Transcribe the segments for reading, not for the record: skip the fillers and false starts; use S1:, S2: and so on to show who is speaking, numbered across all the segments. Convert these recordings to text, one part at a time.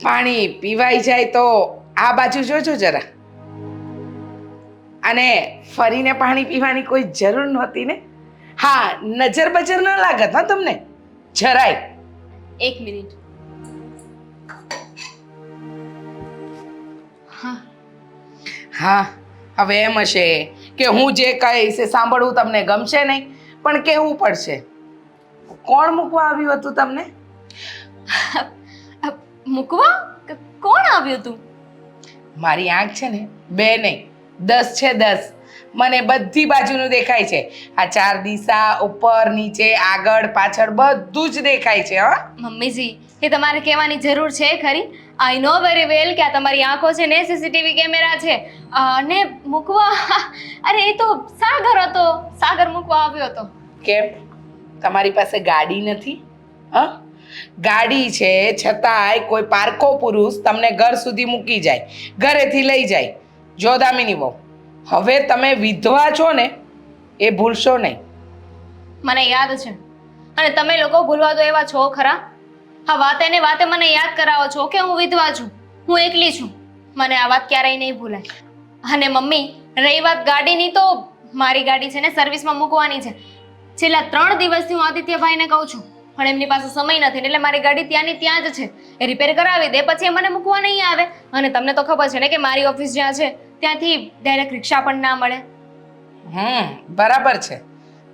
S1: પાણી પીવાઈ જાય તો આ બાજુ જોજો જરા. અને ફરીને પાણી પીવાની કોઈ જરૂર નહોતી ને. હા, નજર બજર ન લાગત હા તમને જરાય.
S2: 1 મિનિટ.
S1: હા, હવે એમ હશે કે હું જે કહીશ એ સાંભળવું તમને ગમશે નહીં, પણ કહેવું પડશે. કોણ મૂકવા આવ્યું હતું તમને?
S2: મૂકવા? કોણ આવ્યું તું?
S1: મારી આંખ છે ને 2 નહીં 10 છે 10. મને બધી બાજુનું દેખાય છે. આ 4 દિશા, ઉપર નીચે આગળ પાછળ બધું જ દેખાય છે. હા
S2: મમ્મીજી, એ તમારે કહેવાની જરૂર છે ખરી? આઈ નો વેરી વેલ કે આ તમારી આંખો છે ને સીસીટીવી કેમેરા છે. અને મૂકવા, અરે એ તો સાગર હતો. સાગર મૂકવા આવ્યો હતો.
S1: કેમ તમારી પાસે ગાડી નથી? હા, ગાડી છે છતાંય કોઈ પારકો પુરુષ તમને ઘર સુધી મૂકી જાય, ઘરેથી લઈ જાય. જો દામિની બહુ, હવે તમે વિધવા છો ને એ ભૂલશો નહીં.
S2: મને યાદ છે. અને તમે લોકો ભૂલવા દો એવા છો ખરા? હા, વાતે ને વાતે મને યાદ કરાવો છો કે હું વિધવા છું, હું એકલી છું. મને આ વાત ક્યારેય નહીં ભૂલાય. અને મમ્મી, રહી વાત ગાડીની, તો મારી ગાડી છે ને સર્વિસમાં મૂકવાની છે. છેલ્લા 3 દિવસથી હું આદિત્યભાઈને કહું છું, પણ એમની પાસે સમય નથી, એટલે મારી ગાડી ત્યાંની ત્યાં જ છે. એ રિપેર કરાવી દે પછી એ મને મૂકવા નહીં આવે. અને તમને તો ખબર છે ને કે મારી ઓફિસ જ્યાં છે ત્યાંથી ડાયરેક્ટ રિક્ષા પણ ના મળે.
S1: બરાબર છે,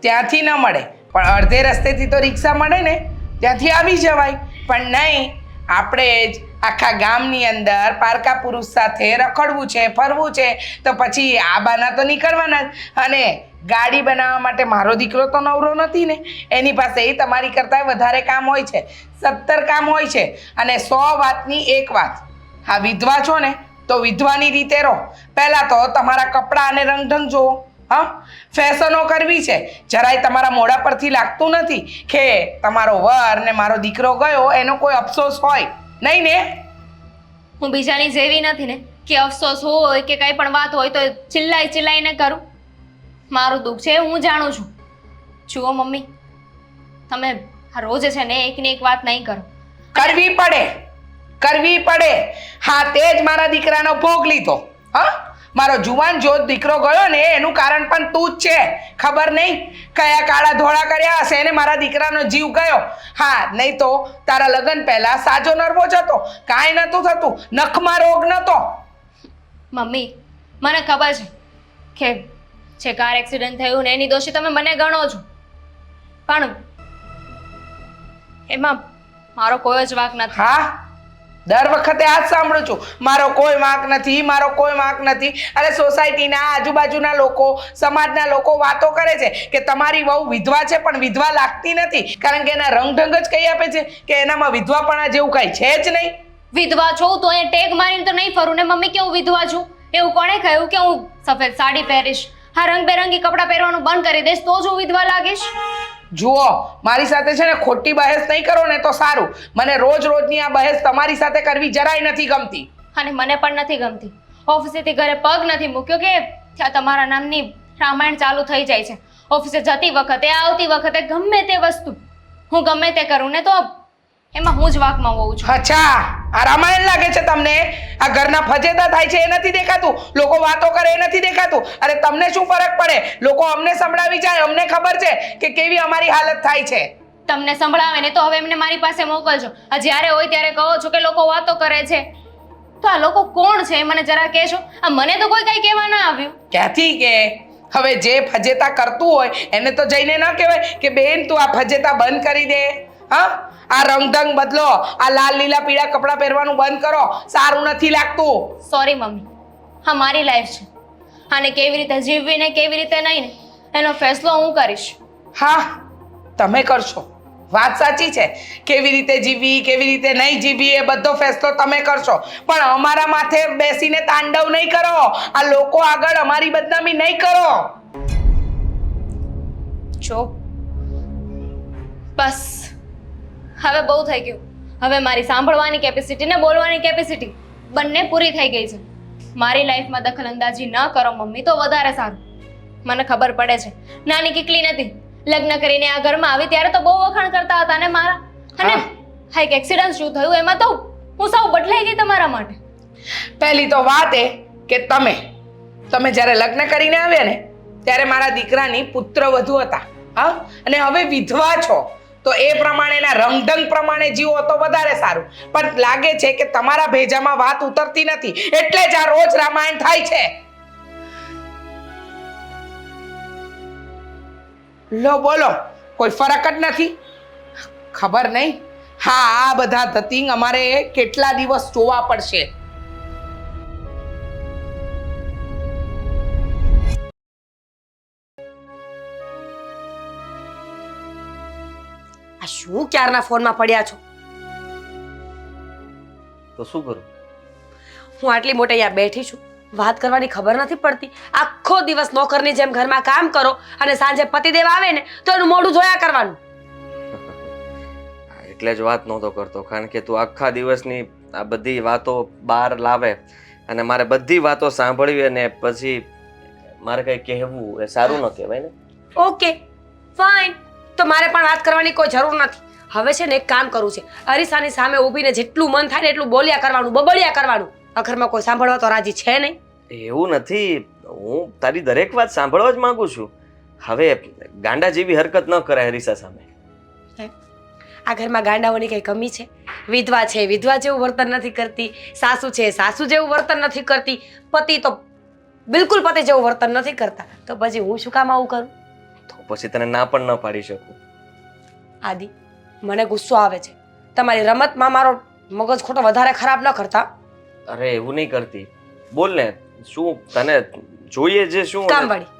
S1: ત્યાંથી ન મળે પણ અડધે રસ્તેથી તો રિક્ષા મળે ને, ત્યાંથી આવી જવાય. પણ નહીં, આપણે જ આખા ગામની અંદર પારકા પુરુષ સાથે રખડવું છે, ફરવું છે, તો પછી આ બાના તો નીકળવાના જ. અને ગાડી બનાવવા માટે મારો દીકરો તો નવરો નથી ને, એની પાસે તમારી કરતાં વધારે કામ હોય છે. 70 કામ હોય છે. અને 100 વાતની એક વાત, હા વિધવા છો ને તો વિધવાની રીતે રહો. પહેલાં તો તમારા કપડાં અને રંગઢંગ જુઓ. હા, ફેશનો કરવી છે. જરાય તમારા મોઢા પરથી લાગતું નથી કે તમારો વર ને મારો દીકરો ગયો એનો કોઈ અફસોસ હોય નહીં ને.
S2: હું બીજાની જેવી નથી ને કે અફસોસ હોય કે કંઈ પણ વાત હોય તો ચિલ્લાઈને કરું. મારું દુઃખ છે હું જાણું છું. જુઓ મમ્મી, તમે રોજ છે ને એકની એક વાત નહીં કરો.
S1: કરવી પડે. હા, તે જ મારા દીકરાનો ભોગ લીધો. હા, મારો જુવાન જોત દીકરો ગયો ને એનું કારણ પણ તું જ છે. ખબર નહીં કયા કાળા ધોળા કર્યા હશે ને મારા દીકરાનો જીવ ગયો. હા, નહીં તો તારા લગ્ન પહેલા સાજો નરવો જ હતો, કાંઈ નહોતું થતું, નખમાં રોગ નહોતો.
S2: મમ્મી, મને ખબર છે કે જે કાર એક્સિડન્ટ થયું ને એની દોષી તમે મને ગણો છો, પણ એમાં મારો કોઈ જ વાંક નથી.
S1: હા, દર વખતે આ જ સાંભળું છું, મારો કોઈ વાંક નથી, મારો કોઈ વાંક નથી. અરે સોસાયટીના આજુબાજુના લોકો, સમાજના લોકો વાતો કરે છે કે તમારી વહુ વિધવા છે પણ વિધવા લાગતી નથી, કારણ કે એના રંગઢંગ જ કહી આપે છે કે એનામાં વિધવાપણા જેવું કાંઈ છે જ નહીં.
S2: વિધવા છું તો એ ટેગ મારીને તો નહીં ફરું ને મમ્મી કે હું વિધવા છું. એવું કોણે કહ્યું કે હું સફેદ સાડી પહેરીશ, હા રંગબેરંગી કપડાં પહેરવાનું બંધ કરી દઈશ તો જ હું વિધવા લાગીશ?
S1: જુઓ, મારી સાથે છે ને ખોટી બહેસ નહીં કરો ને તો સારું. મને રોજની આ બહેસ તમારી સાથે કરવી જરાય નથી ગમતી.
S2: અને મને પણ નથી ગમતી. ઓફિસેથી ઘરે પગ નથી મૂક્યો કે ત્યાં તમારા નામની રામાયણ ચાલુ થઈ જાય છે. ઓફિસે જતી વખતે આવતી વખતે ગમે તે વસ્તુ હું ગમે તે કરું ને તો એમાં હું જ વાકમાં હોઉં છું.
S1: અચ્છા, આ રામાયણ લાગે છે તમને? આ ઘરના ફજેતા થાય છે એ નથી દેખાતું? લોકો વાતો કરે એ નથી દેખાતું? અરે તમને શું ફરક પડે? લોકો અમને સંભળાવી જાય, અમને ખબર છે કે કેવી અમારી હાલત થાય છે.
S2: તમને સંભળાવે ને તો હવે એમને મારી પાસે મોકલજો. આ જ્યારે હોય ત્યારે કહો છો કે લોકો વાતો કરે છે, તો આ લોકો કોણ છે મને જરા કહેજો. આ મને તો કોઈ કઈ કહેવા ના આવ્યું.
S1: ક્યાંથી કે હવે જે ફજેતા કરતું હોય એને તો જઈને ન કહેવાય કે બેન તું આ ફજેતા બંધ કરી દે. હા, આ રંગઢંગ બદલો, આ લાલ લીલા પીળા કપડાં પહેરવાનું બંધ કરો, સારું નથી લાગતું.
S2: સોરી મમ્મી, હા મારી લાઈફ છે, આને કેવી રીતે જીવવી ને કેવી રીતે નહીં ને એનો ફેસલો હું કરીશ.
S1: હા, તમે કરશો, વાત સાચી છે. કેવી રીતે જીવવી કેવી રીતે નહીં જીવવી એ બધો ફેસલો તમે કરશો, પણ અમારા માથે બેસીને તાંડવ નહીં કરો. આ લોકો આગળ અમારી બદનામી નહીં કરો.
S2: જો બસ હવે બહુ થઈ ગયું. હવે મારી સાંભળવાની કેપેસિટી ને બોલવાની કેપેસિટી બંને પૂરી થઈ ગઈ છે. મારી લાઈફમાં દખલ અંદાજી ન કરો મમ્મી તો વધારે સારું. મને ખબર પડે છે નાની કીકલી નથી, લગ્ન કરીને આ ઘરમાં આવી ત્યારે તો બહુ વખાણ કરતા હતા ને મારા. અને હા એક એક્સિડન્ટ શું થયું એમાં તો હું સાવ બદલાઈ ગઈ તમારા માટે.
S1: પહેલી તો વાત એ કે તમે જ્યારે લગ્ન કરીને આવ્યા ને ત્યારે મારા દીકરાની પુત્રવધુ હતા, હા, અને હવે વિધવા છો તો એ પ્રમાણેના રંગઢંગ પ્રમાણે જીવો તો વધારે સારું. પણ લાગે છે કે તમારા ભેજામાં વાત ઉતરતી નથી, એટલે જ આ રોજ રામાયણ થાય છે. લો બોલો, કોઈ ફરક જ નથી. ખબર નહીં, હા, આ બધા ધતિંગ અમારે કેટલા દિવસ જોવા પડશે.
S3: આ શું ક્યારના ફોનમાં પડ્યા છો?
S4: તો શું કરું?
S3: હું આટલી મોટી અહીંયા બેઠી છું, વાત કરવાની ખબર નથી પડતી. આખો દિવસ નોકરની જેમ ઘરમાં કામ કરો અને સાંજે પતિદેવ આવે ને તો એનું મોઢું જોયા કરવાનું.
S4: એટલે જ વાત નહોતો કરતો, કારણ કે તું આખા દિવસની આ બધી વાતો બહાર લાવે અને મારે બધી વાતો સાંભળવી અને પછી મારે કંઈ કહેવું એ સારું ન કહેવાય ને.
S3: ઓકે ફાઇન, તો મારે પણ વાત કરવાની કોઈ જરૂર નથી. હવે છે ને એક કામ કરવું છે, અરીસાની સામે ઊભીને જેટલું મન થાય ને એટલું બોલ્યા કરવાનું, બબડ્યા કરવાનું. ઘરમાં કોઈ સાંભળવા તો રાજી છે નહીં.
S4: એવું નથી, હું તારી દરેક વાત સાંભળવા જ માંગુ છું. હવે ગાંડા જેવી હરકત ન કરાય હરીસા સામે.
S3: આ ઘરમાં ગાંડાઓની કઈ કમી છે? વિધવા છે, વિધવા જેવું વર્તન નથી કરતી. સાસુ છે, સાસુ જેવું વર્તન નથી કરતી. પતિ તો બિલકુલ પતિ જેવું વર્તન નથી કરતા. તો પછી હું શું કામ આવું કરું?
S4: તો પછી તને ના પણ ન પાડી શકું.
S3: આદિ, મને ગુસ્સો આવે છે. તમારી રમતમાં મારો મગજ ખોટો વધારે ખરાબ ન કરતા.
S4: અરે એવું નહીં કરતી, બોલ ને, શું તને જોઈએ છે? શું
S3: કામવાળી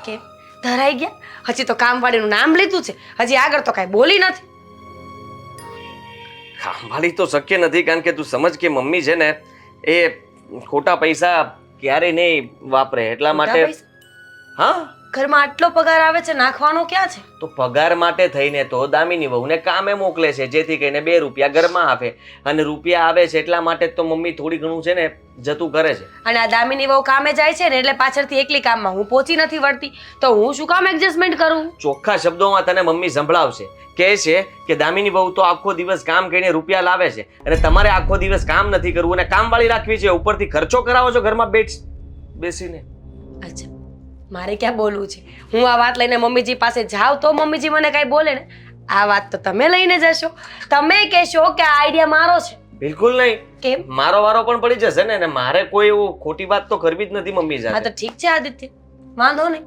S3: કેમ ધરાઈ ગયા? હજી તો કામવાળીનું નામ લીધું છે, હજી આગળ તો કાંઈ બોલી નથી.
S4: કામવાળી તો શક્ય નથી, કારણ કે તું સમજ કે મમ્મી છે ને એ ખોટા પૈસા ક્યારેય નહીં વાપરે, એટલા માટે. હા,
S3: ઘરમાં આટલો પગાર આવે છે, નાખવાનો ક્યાં છે?
S4: તો પગાર માટે થઈને તો દામિની વહુને કામે મોકલે છે, જેથી કરીને 2 રૂપિયા ઘરમાં આવે, અને રૂપિયા આવે છે એટલા માટે તો મમ્મી થોડી ઘણું છે ને જતું કરે છે.
S3: અને આ દામિની વહુ કામે જાય છે ને એટલે પાછળથી એકલી કામમાં હું પહોંચી નથી વળતી, તો હું શું કામ એડજસ્ટમેન્ટ કરું?
S4: ચોખ્ખા શબ્દોમાં તને મમ્મી સંભળાવશે, કહે છે કે દામિની વહુ તો આખો દિવસ કામ કરીને રૂપિયા લાવે છે અને તમારે આખો દિવસ કામ નથી કરવું અને કામવાળી રાખવી છે, ઉપરથી ખર્ચો કરાવો છો ઘરમાં બેસીને.
S3: અચ્છા, મારે ક્યાં બોલવું છે? હું આ વાત લઈને મમ્મીજી પાસે જાઉં તો મમ્મીજી મને કાંઈ બોલે ને? આ વાત તો તમે લઈને જશો, તમે કહેશો કે આ આઈડિયા મારો છે.
S4: બિલકુલ નહીં.
S3: કેમ?
S4: મારો વારો પણ પડી જશે ને, અને મારે કોઈ એવું ખોટી વાત તો કરવી જ નથી મમ્મી
S3: હા
S4: સાથે.
S3: તો ઠીક છે આદિત્ય, વાંધો નહીં.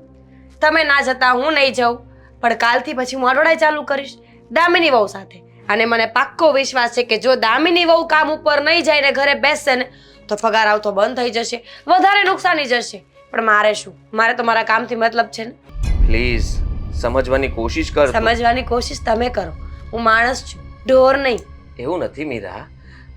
S3: તમે ના જતા હું નહીં જાઉં, પણ કાલથી પછી હું અડોડાઈ ચાલુ કરીશ દામિની વહુ સાથે. અને મને પાક્કો વિશ્વાસ છે કે જો દામિની વહુ કામ ઉપર નહીં જાય ને ઘરે બેસશે ને તો પગાર આવતો બંધ થઈ જશે, વધારે નુકસાની જશે. પણ મારે શું? મારે તો મારા કામથી મતલબ છે ને.
S4: પ્લીઝ સમજવાની કોશિશ કર.
S3: સમજવાની કોશિશ તમે કરો, હું માણસ છું, ઢોર નહીં.
S4: એવું નથી મીરા,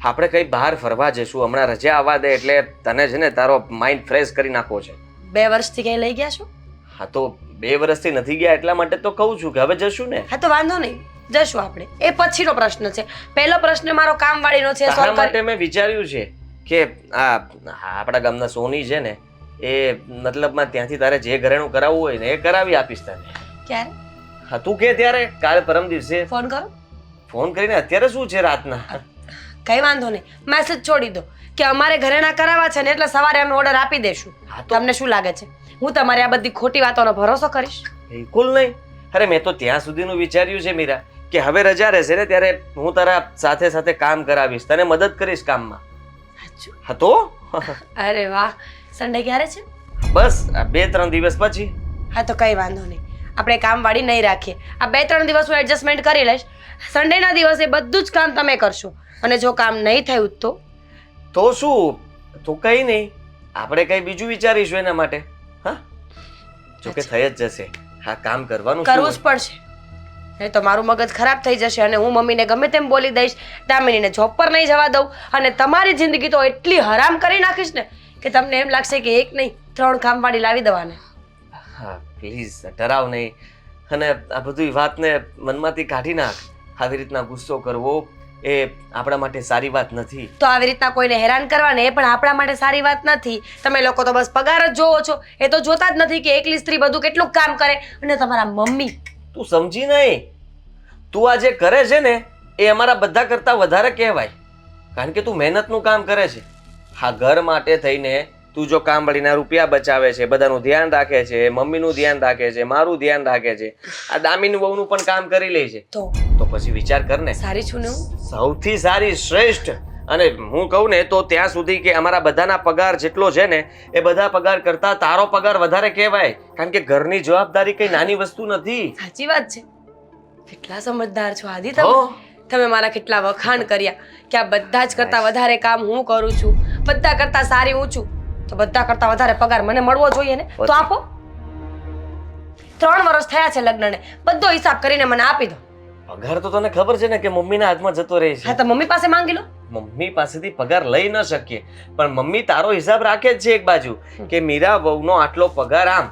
S4: આપણે કઈ બહાર ફરવા જઈશું, હમણાં રજા આવવા દે, એટલે તને છે ને તારો માઇન્ડ ફ્રેશ કરી નાખવો છે.
S3: 2 વર્ષથી ક્યાંય લઈ ગયા છો?
S4: હા તો 2 વર્ષથી નથી ગયા એટલા માટે તો કહું છું કે હવે જશું ને.
S3: હા તો વાંધો નહીં, જશું આપણે. એ પછીનો પ્રશ્ન છે. પહેલો પ્રશ્ન મારો કામવાળીનો છે.
S4: તારા માટે મેં વિચાર્યું છે કે આ આપણા ગામના સોની છે ને એ મતલબમાં ત્યાંથી તારે જે ઘરેણું કરાવવું હોય ને એ કરાવી આપીશ તને.
S3: ક્યારે?
S4: હા તું કે ત્યારે, કાલે પરમ દિવસે.
S3: ફોન કરો.
S4: ફોન કરીને અત્યારે શું છે રાતના?
S3: કઈ વાંધો નહીં, મેસેજ છોડી દો કે અમારે ઘરેણા કરાવવા છે ને એટલે સવારે અમે ઓર્ડર આપી દેશું. તમને શું લાગે છે હું તમારી આ બધી ખોટી વાતોનો ભરોસો કરીશ?
S4: બિલકુલ નહીં. અરે મેં તો ત્યાં સુધીનું વિચાર્યું છે મીરા કે હવે રજા રહેશે ને ત્યારે હું તારા સાથે સાથે કામ કરાવીશ, તને મદદ કરીશ કામમાં. હા તો
S3: અરે વાહ, સન્ડે ક્યારે છે?
S4: બસ આ 2-3 દિવસ પછી.
S3: હા તો કઈ વાંધો નહીં, આપણે કામવાળી નહીં રાખીએ. આ 2-3 દિવસ હું એડજસ્ટમેન્ટ કરી લઈશ. સન્ડેના દિવસે બધું જ કામ તમે કરશો, અને જો કામ નહીં થયું
S4: તો શું? તો કઈ નહીં, આપણે કઈ બીજું વિચારીશું એના માટે. હા, જો કે થઈ જ જશે. હા, કામ કરવું
S3: જ પડશે, નહીં તો મારું મગજ ખરાબ થઈ જશે અને હું મમ્મીને ગમે તેમ બોલી દઈશ, દામિનીને જોબ પર નહીં જવા દઉં, અને તમારી જિંદગી તો એટલી હરામ કરી નાખીશ ને કે તમને એમ લાગશે કે 1 નહીં 3 કામવાળી લાવી દેવાને.
S4: હા પ્લીઝ ડરાવ નહીં, અને આ બધી વાતને મનમાંથી કાઢી નાખ. આવી રીતના ગુસ્સો કરવો એ આપણા માટે સારી વાત નથી.
S3: તો આવી રીતના કોઈને હેરાન કરવાને એ પણ આપણા માટે સારી વાત નથી. તમે લોકો તો બસ પગાર જ જોવો છો, એ તો જોતા જ નથી કે એકલી સ્ત્રી બધું કેટલું કામ કરે. અને તમારા મમ્મી,
S4: તું સમજી નહીં, તું આ જે કરે છે ને એ અમારા બધા કરતાં વધારે કહેવાય, કારણ કે તું મહેનતનું કામ કરે છે. હા, ઘર માટે થઈને તું જો કામ વાળીના રૂપિયા બચાવે છે, બધાનું ધ્યાન રાખે છે, મમ્મીનું ધ્યાન રાખે છે, મારું ધ્યાન રાખે છે, આ દામિની વહુનું પણ કામ કરી લે છે,
S3: તો
S4: પછી વિચાર કર ને.
S3: સારી છું ને હું?
S4: સૌથી સારી, શ્રેષ્ઠ. અને હું કહું ને તો ત્યાં સુધી કે અમારા બધાના પગાર જેટલો છે ને એ બધા પગાર કરતા તારો પગાર વધારે કહેવાય, કારણ કે ઘરની જવાબદારી કઈ નાની વસ્તુ નથી.
S3: સાચી વાત છે. કેટલા સમજદાર છો આદિ
S4: હો.
S3: તમે. તમે મારા કેટલા વખાણ કર્યા કે આ બધા જ કરતા વધારે કામ હું કરું છું, બધા કરતા સારી હું છું, તો બધા કરતા વધારે પગાર મને મળવો જોઈએ ને, તો આપો. 3 વર્ષ થયા છે લગ્નને, બધો હિસાબ કરીને મને આપી દો.
S4: પગાર તો તને ખબર છે ને કે મમ્મીના હાથમાં જતો રહે
S3: હા,
S4: છે.
S3: તો મમ્મી પાસે માંગી લો.
S4: મમ્મી પાસેથી પગાર લઈ ન શકીએ, પણ મમ્મી તારો હિસાબ રાખે જ છે એક બાજુ કે મીરા વહુનો આટલો પગાર આમ,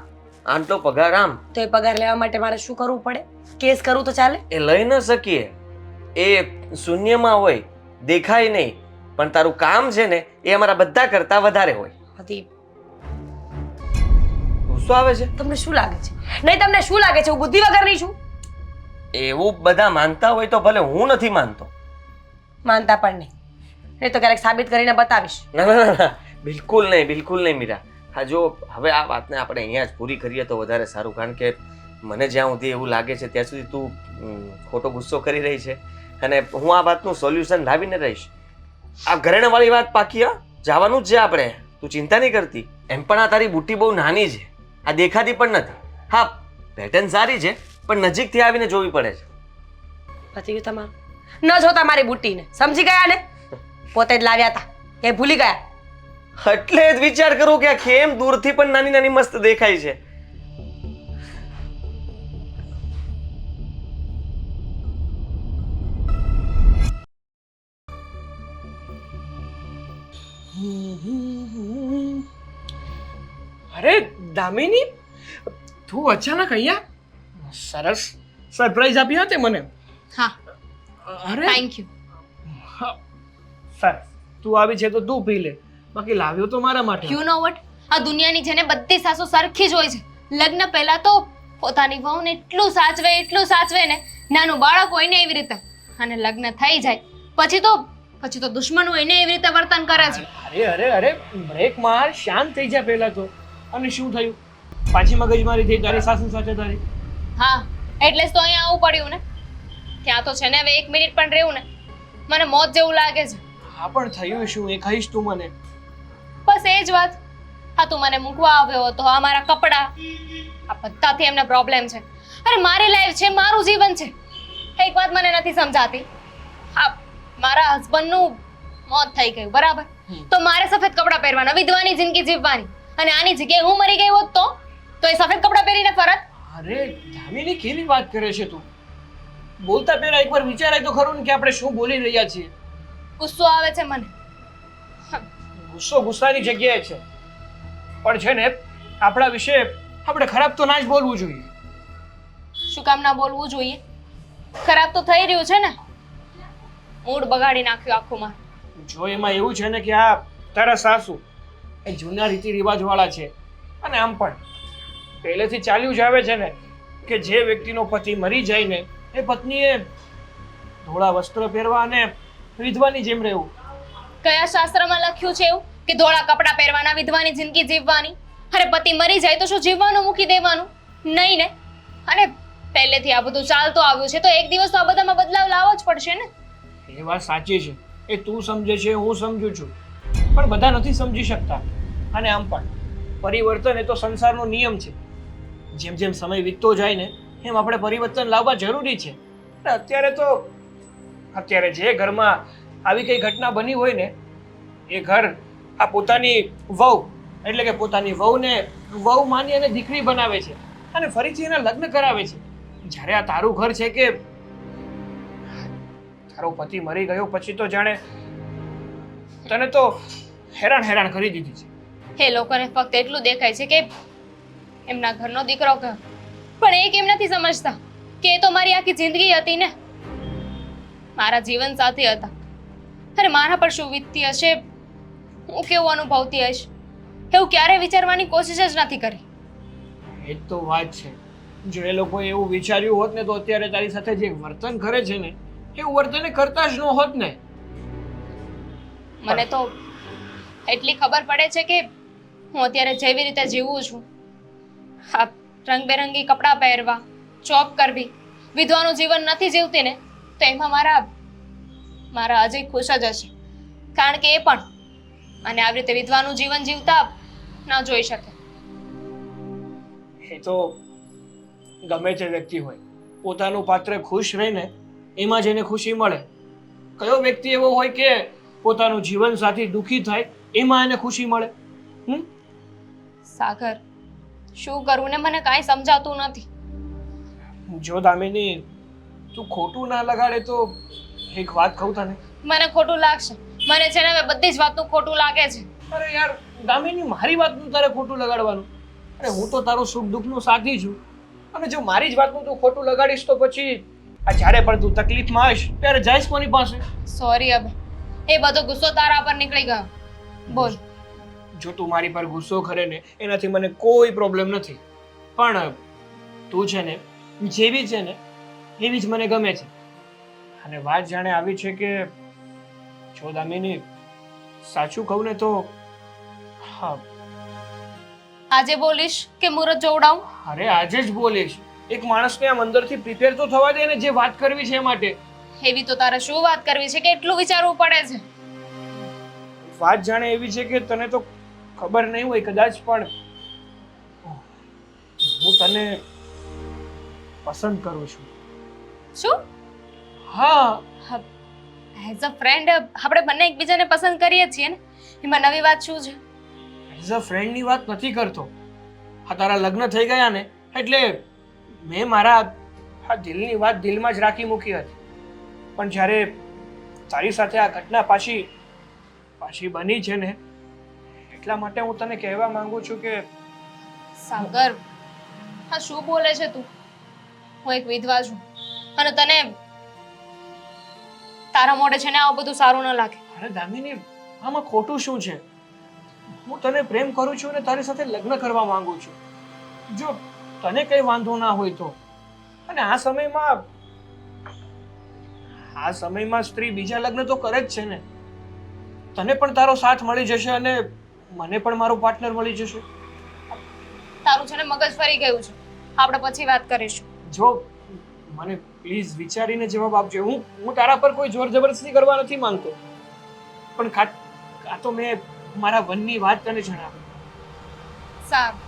S4: આટલો પગાર આમ.
S3: તો એ પગાર લેવા માટે મારે શું કરવું પડે? કેસ કરું તો ચાલે?
S4: એ લઈ ન શકીએ, એ શૂન્યમાં હોય, દેખાય નહીં, પણ તારું કામ છે ને એ અમારા બધા કરતા વધારે હોય.
S3: આદિ,
S4: ગુસ્સો આવે છે?
S3: તમને શું લાગે છે? નહીં, તમને શું લાગે છે હું બુદ્ધિ વગરની છું?
S4: એવું બધા માનતા હોય તો ભલે, હું નથી માનતો.
S3: માનતા પણ નહીં. નહીં તો ક્યારેક સાબિત કરીને બતાવીશ.
S4: ના ના ના, બિલકુલ નહીં, બિલકુલ નહીં મીરા. હા, જો હવે આ વાતને આપણે અહીંયા જ પૂરી કરીએ તો વધારે સારું, કારણ કે મને જ્યાં સુધી એવું લાગે છે ત્યાં સુધી તું ખોટો ગુસ્સો કરી રહી છે, અને હું આ વાતનું સોલ્યુશન લાવીને રહીશ. આ ઘરેણાવાળી વાત પાકી. હા, જવાનું જ છે આપણે, તું ચિંતા નહીં કરતી. એમ પણ આ તારી બુટ્ટી બહુ નાની છે, આ દેખાતી પણ નથી. હા, પેટર્ન સારી છે, પણ નજીકથી આવીને જોવી પડે છે.
S3: પતી ગયું તમારું? ન જોતા મારી બુટ્ટીને, સમજી ગયા ને? પોતે જ લાવ્યા હતા, એ ભૂલી ગયા.
S4: એટલે જ વિચાર કરું કે આ કેમ દૂરથી પણ નાની નાની મસ્ત દેખાય છે.
S5: અરે દામિની, તું અચાનક અહીંયા? સરસ સરપ્રાઈઝ આપી હતી મને.
S2: હા,
S5: અરે
S2: થેન્ક યુ.
S5: હા, સરસ. તું આવી છે તો તું પી લે, બાકી લાવ્યો તો મારા માટે.
S2: યુ નો વોટ, આ દુનિયાની જેને બધી સાસુ સરખી જ હોય છે. લગ્ન પહેલા તો પોતાની વહુને એટલું સાચવે ને, નાનું બાળક હોય ને એવી રીતે, અને લગ્ન થઈ જાય પછી તો દુશ્મન હોય ને એવી રીતે વર્તન કરે છે.
S5: અરે અરે અરે, બ્રેક માર, શાંત થઈ જા પહેલા તો. અને શું થયું? પાછી મગજમારી થઈ તારી સાસુ સાથે તારી?
S2: હા, એટલે જ તો અહીંયા આવવું પડ્યું ને. ત્યાં તો છે ને હવે 1 મિનિટ પણ રહેવું ને મને મોત જેવું લાગે છે.
S5: હા, પણ થયું શું એ કહીશ તું મને?
S2: બસ એ જ વાત. હા, તું મને મૂકવા આવ્યો હતો, આ મારા કપડાં, આ બધાથી એમને પ્રોબ્લેમ છે. અરે મારી લાઈફ છે, મારું જીવન છે. એક વાત મને નથી સમજાતી. હા, મારા હસબન્ડનું મોત થઈ ગયું, બરાબર, તો મારે સફેદ કપડાં પહેરવાના, વિધવાની જિંદગી જીવવાની, અને આની જગ્યાએ હું મરી ગઈ હોત તો એ સફેદ કપડાં પહેરીને ફરત.
S5: અરે દામિની, કેવી વાત કરે છે તું? બોલતા પહેલા એકવાર વિચારાય તો ખરું ને કે આપણે શું બોલી રહ્યા છીએ.
S2: ગુસ્સો આવે છે મને.
S5: ગુસ્સો ગુસ્સાની જગ્યાએ છે, પણ છે ને આપણા વિશે આપણે ખરાબ તો ના જ બોલવું જોઈએ.
S2: શું કામ ના બોલવું જોઈએ? ખરાબ તો થઈ રહ્યું છે ને. મૂડ બગાડી નાખ્યું આખું મારું.
S5: જો એમાં એવું છે ને કે આ તારા સાસુ એ જૂના રીતિ રિવાજ વાળા છે, અને આમ પણ પહેલેથી ચાલ્યું જ આવે છે ને કે જે વ્યક્તિનો પતિ મરી જાય ને એ પત્નીએ ધોળા વસ્ત્ર પહેરવા અને વિધવાની જેમ રહેવું.
S2: કયા શાસ્ત્રમાં લખ્યું છે એવું કે ધોળા કપડાં પહેરવાના, વિધવાની જિંદગી જીવવાની? અરે પતિ મરી જાય તો શું જીવવાનું મૂકી દેવાનું? નહીં ને. અને પહેલેથી આ બધું ચાલતું આવ્યું છે તો એક દિવસ તો આ બધામાં બદલાવ લાવવો જ પડશે ને.
S5: એ વાત સાચી છે, એ તું સમજે છે, હું સમજુ છું, પણ બધા નથી સમજી શકતા. અને આમ પણ પરિવર્તન એ તો સંસારનો નિયમ છે. જેમ જેમ સમય વીતતો જાય ને એમ આપણે પરિવર્તન લાવવા જરૂરી છે. અત્યારે જે ઘરમાં આવી કઈ ઘટના બની હોય ને એ ઘર આ પોતાની વહુ એટલે કે પોતાની વહુને વહુ માની અને દીકરી બનાવે છે અને ફરીથી એના લગ્ન કરાવે છે. જ્યારે આ તારું ઘર છે કે તારો પતિ મરી ગયો પછી તો જાણે તને તો હેરાન કરી દીધી છે.
S2: એ લોકોને ફક્ત એટલું દેખાય છે કે એમના ઘરનો દીકરો ઘર, પણ એ કેમ નથી સમજતા કે એ તો મારી આખી જિંદગી હતી ને, મારા જીવન સાથી હતા. અરે મારા પર શું વીતતી હશે, હું કેવું અનુભવતી હશે, એવું ક્યારે વિચારવાની કોશિશ જ નથી કરી.
S5: એ જ તો વાત છે. જો એ લોકોએ એવું વિચાર્યું હોત ને તો અત્યારે તારી સાથે જે વર્તન કરે છે ને એવું વર્તન એ કરતા જ ન હોત ને.
S2: મને તો એટલી ખબર પડે છે કે હું અત્યારે જેવી રીતે જીવું છું, હા, રંગબેરંગી કપડાં પહેરવા, જોબ કરવી, વિધવાનું જીવન નથી જીવતી ને, તો એમાં મારા અજય ખુશ જ હશે. કારણ કે એ પણ અને આવી રીતે વિધવાનું જીવન જીવતા ન જોઈ શકે.
S5: એ તો ગમે તે વ્યક્તિ હોય, પોતાનું પાત્ર ખુશ રહે ને એમાં જ એને ખુશી મળે. કયો વ્યક્તિ એવો હોય કે પોતાનું જીવન સાથી દુઃખી થાય એમાં એને ખુશી મળે?
S2: સાગર, શું કરું ને મને કાંઈ સમજાતું નથી.
S5: જો દામિની, તું ખોટું ના લગાડે તો એક વાત કહું તને.
S2: મને ખોટું લાગશે. મને છે ને હવે બધી જ વાતનું ખોટું લાગે છે.
S5: અરે યાર દામિની, મારી વાતનું તારે ખોટું લગાડવાનું? અરે હું તો તારું સુખ દુઃખનું સાથી છું, અને જો મારી જ વાતનું તું ખોટું લગાડીશ તો પછી આ જ્યારે પણ તું તકલીફમાં આવીશ ત્યારે જઈશ કોની પાસે?
S2: સોરી, હવે એ બધો ગુસ્સો તારા પર નીકળી ગયો. બોલ.
S5: જો તું મારી પર ગુસ્સો કરે ને એનાથી મને કોઈ પ્રોબ્લેમ નથી, પણ તું છે ને જેવી છે ને એવી જ મને ગમે છે. અને વાત જાણે આવી છે કે જો દામિની, સાચું કહું ને તો હા,
S2: આજે બોલીશ કે મુહૂર્ત જોવડાવું?
S5: અરે આજે જ બોલીશ. એક માણસને આમ અંદરથી પ્રિપેર તો થવા દે ને, જે વાત કરવી છે એ માટે.
S2: એવી તો તારે શું વાત કરવી છે કે એટલું વિચારવું પડે છે?
S5: વાત જાણે એવી છે કે તને તો ખબર નહીં હોય કદાચ, પણ હું તને પસંદ કરું છું.
S2: શું?
S5: હા,
S2: એઝ અ ફ્રેન્ડ આપણે બંને એકબીજાને પસંદ કરીએ છીએ ને, એમાં નવી વાત શું છે?
S5: એઝ અ ફ્રેન્ડની વાત નથી કરતો. આ તારા લગ્ન થઈ ગયા ને એટલે મેં મારા આ દિલની વાત દિલમાં જ રાખી મૂકી હતી, પણ જ્યારે તારી સાથે આ ઘટના પાછી બની છે ને એટલા માટે હું તને કહેવા માંગુ છું કે
S2: સાગર, હા શું બોલે છે તું? હું એક વિધવા છું અને તને તારા મોઢે છે ને આવું બધું સારું ન લાગે.
S5: અરે દામિની, આમાં ખોટું શું છે? હું તને પ્રેમ કરું છું અને તારી સાથે લગ્ન કરવા માંગુ છું. જો તને કઈ વાંધો ના હોય તો. અને આ સમયમાં સ્ત્રી બીજા લગ્ન તો કરે જ છે ને. તને પણ તારો સાથ મળી જશે અને મને પણ મારો પાર્ટનર મળી જશે.
S2: તારું છે ને મગજ ફરી ગયું છે. આપણે પછી વાત કરીશું.
S5: જો મને પ્લીઝ વિચારીને જવાબ આપજો. હું તારા પર કોઈ જોર જબરદસ્તી કરવા નથી માંગતો, પણ કાં તો મેં મારા વનની વાત તને જણાવી.
S2: સારું,